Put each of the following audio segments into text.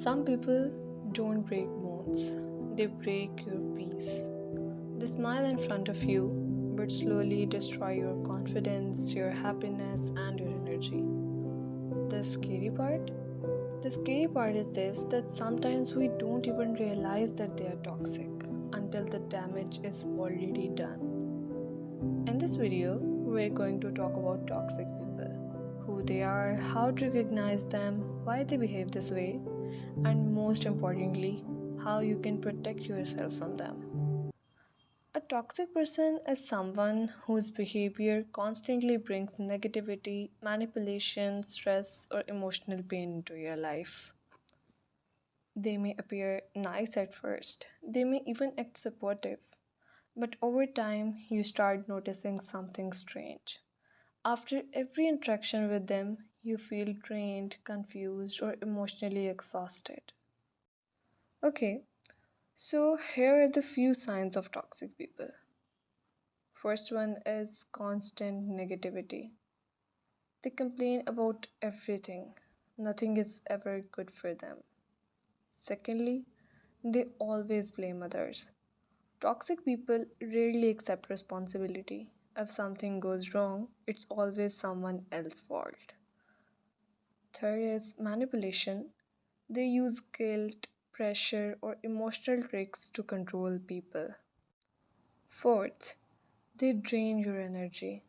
Some people don't break bones, they break your peace. They smile in front of you, but slowly destroy your confidence, your happiness, and your energy. The scary part? The scary part is this that sometimes we don't even realize that they are toxic until the damage is already done. In this video, we're going to talk about toxic people, who they are, how to recognize them, why they behave this way, and most importantly, how you can protect yourself from them. A toxic person is someone whose behavior constantly brings negativity, manipulation, stress, or emotional pain into your life. They may appear nice at first, they may even act supportive, but over time you start noticing something strange. After every interaction with them, you feel drained, confused, or emotionally exhausted. Okay, so here are the few signs of toxic people. First one is constant negativity. They complain about everything. Nothing is ever good for them. Secondly, they always blame others. Toxic people rarely accept responsibility. If something goes wrong, it's always someone else's fault. Third is manipulation. They use guilt, pressure, or emotional tricks to control people. Fourth, they drain your energy.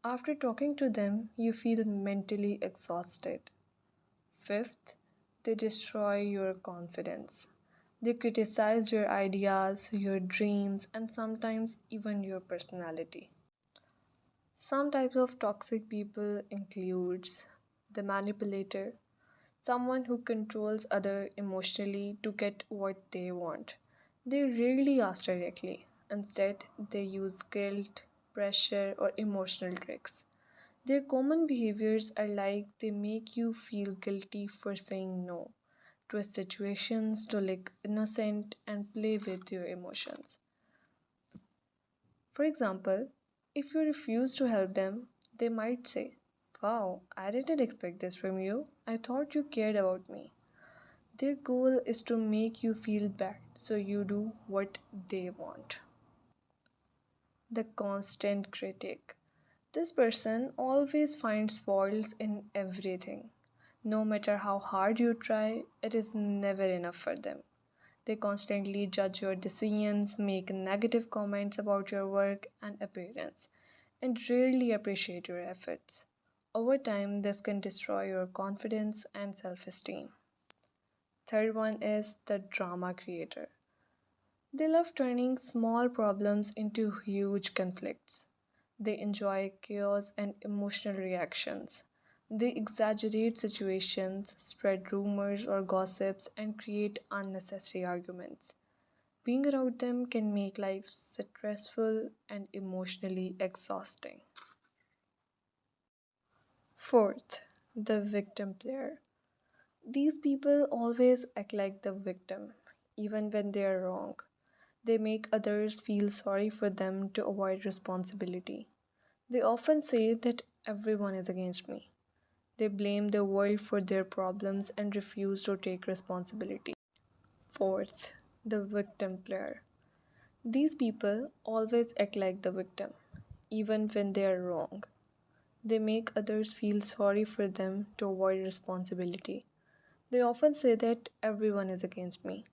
After talking to them, you feel mentally exhausted. Fifth, they destroy your confidence. They criticize your ideas, your dreams, and sometimes even your personality. Some types of toxic people includes the manipulator, someone who controls other emotionally to get what they want. They rarely ask directly. Instead, they use guilt, pressure, or emotional tricks. Their common behaviors are like they make you feel guilty for saying no, twist situations to look innocent, and play with your emotions. For example, if you refuse to help them, they might say, "Wow, I didn't expect this from you. I thought you cared about me." Their goal is to make you feel bad so you do what they want. The constant critic. This person always finds faults in everything. No matter how hard you try, it is never enough for them. They constantly judge your decisions, make negative comments about your work and appearance, and rarely appreciate your efforts. Over time, this can destroy your confidence and self esteem. Third one is the drama creator. They love turning small problems into huge conflicts. They enjoy chaos and emotional reactions. They exaggerate situations, spread rumors or gossips, and create unnecessary arguments. Being around them can make life stressful and emotionally exhausting. Fourth, the victim player. These people always act like the victim, even when they are wrong. They make others feel sorry for them to avoid responsibility. They often say that everyone is against me. They blame the world for their problems and refuse to take responsibility. Fourth, the victim player. These people always act like the victim, even when they are wrong. They make others feel sorry for them to avoid responsibility. They often say that everyone is against me.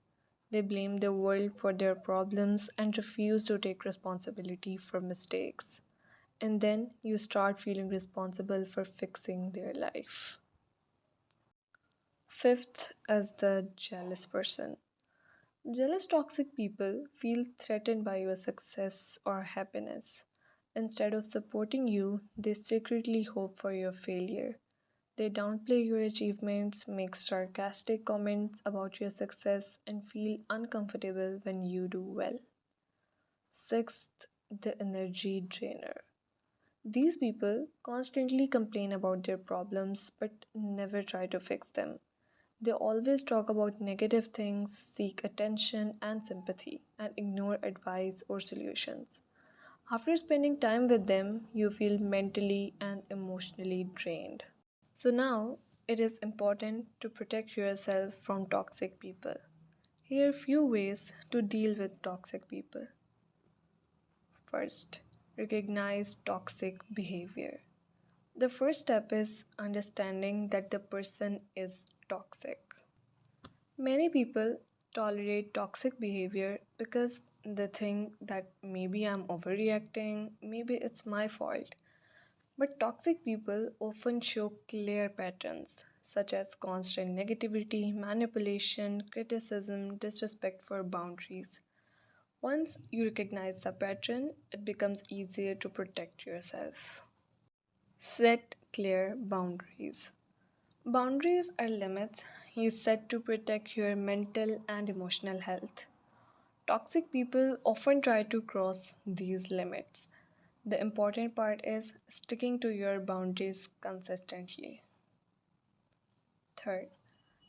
They blame the world for their problems and refuse to take responsibility for mistakes. And then you start feeling responsible for fixing their life. Fifth, as the jealous person. Jealous toxic people feel threatened by your success or happiness. Instead of supporting you, they secretly hope for your failure. They downplay your achievements, make sarcastic comments about your success, and feel uncomfortable when you do well. Sixth, the energy drainer. These people constantly complain about their problems but never try to fix them. They always talk about negative things, seek attention and sympathy, and ignore advice or solutions. After spending time with them, you feel mentally and emotionally drained. So now It is important to protect yourself from toxic people. Here are a few ways to deal with toxic people. First, recognize toxic behavior. The first step is understanding that the person is toxic. Many people tolerate toxic behavior because they think that maybe I'm overreacting, maybe it's my fault. But toxic people often show clear patterns such as constant negativity, manipulation, criticism, disrespect for boundaries. Once you recognize the pattern, it becomes easier to protect yourself. Set clear boundaries. Boundaries are limits you set to protect your mental and emotional health. Toxic people often try to cross these limits. The important part is sticking to your boundaries consistently. Third,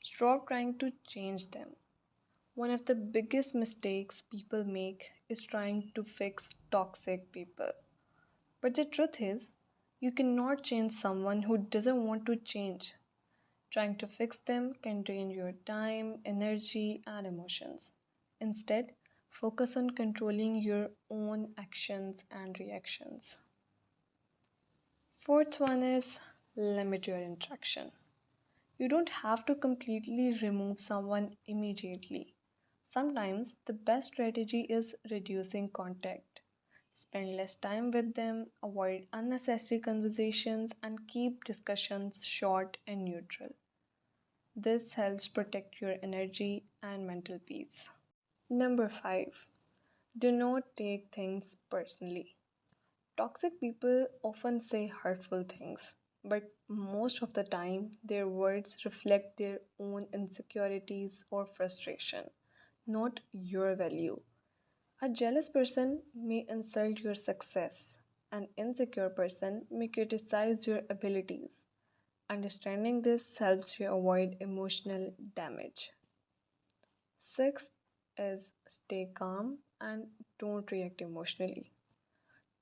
stop trying to change them. One of the biggest mistakes people make is trying to fix toxic people. But the truth is, you cannot change someone who doesn't want to change. Trying to fix them can drain your time, energy, and emotions. Instead, focus on controlling your own actions and reactions. Fourth one is limit your interaction. You don't have to completely remove someone immediately. Sometimes the best strategy is reducing contact. Spend less time with them, avoid unnecessary conversations, and keep discussions short and neutral. This helps protect your energy and mental peace. Number 5. Do not take things personally. Toxic people often say hurtful things, but most of the time their words reflect their own insecurities or frustration, not your value. A jealous person may insult your success, an insecure person may criticize your abilities. Understanding this helps you avoid emotional damage. Sixth is stay calm and don't react emotionally.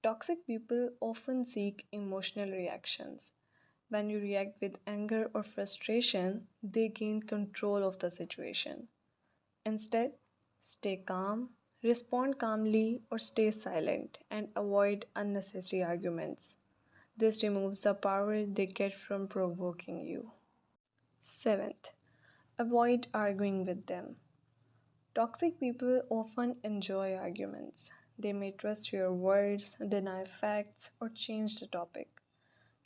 Toxic people often seek emotional reactions. When you react with anger or frustration, they gain control of the situation. Instead, stay calm, respond calmly, or stay silent and avoid unnecessary arguments. This removes the power they get from provoking you. Seventh, avoid arguing with them. Toxic people often enjoy arguments. They may trust your words, deny facts, or change the topic.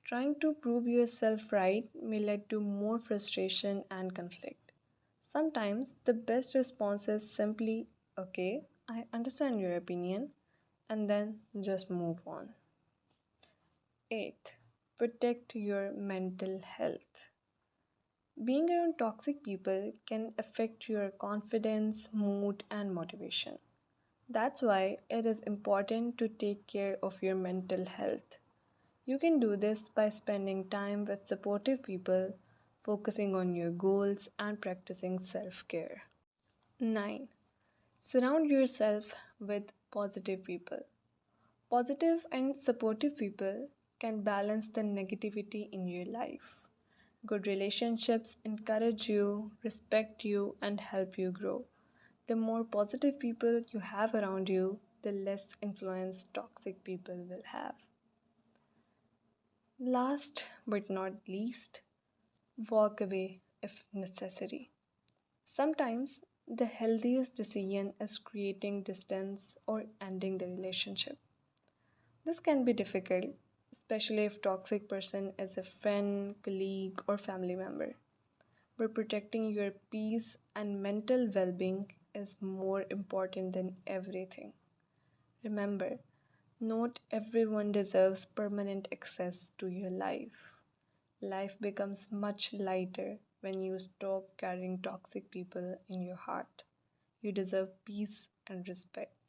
Trying to prove yourself right may lead to more frustration and conflict. Sometimes the best response is simply, okay, I understand your opinion, and then just move on. 8th, protect your mental health. Being around toxic people can affect your confidence, mood, and motivation. That's why it is important to take care of your mental health. You can do this by spending time with supportive people, focusing on your goals, and practicing self care. 9. Surround yourself with positive people. Positive and supportive people can balance the negativity in your life. Good relationships encourage you, respect you, and help you grow. The more positive people you have around you, the less influence toxic people will have. Last but not least, walk away if necessary. Sometimes the healthiest decision is creating distance or ending the relationship. This can be difficult, especially if toxic person is a friend, colleague or family member. But protecting your peace and mental well-being is more important than everything. Remember, not everyone deserves permanent access to your life. Life becomes much lighter when you stop carrying toxic people in your heart. You deserve peace and respect.